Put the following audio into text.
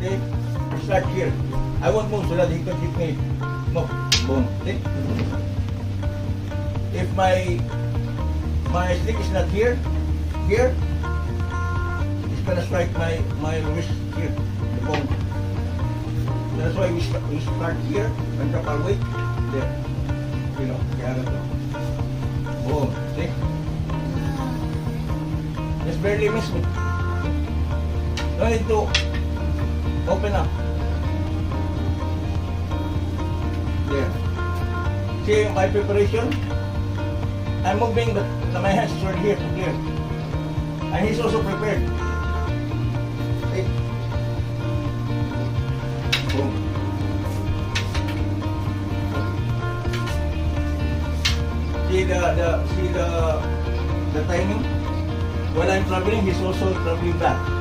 See? Start here. I won't move so that he can keep me. Move. Boom. See? If my stick is not here, it's gonna strike my wrist here, the bone. That's why we start here and drop our weight there. You know, kaya ganito. Boom. See? Just barely miss me. No need to open up. There. See my preparation? I'm moving, but my hands is already here to clear. And he's also prepared. See? Boom. See the timing? While I'm traveling, he's also traveling back.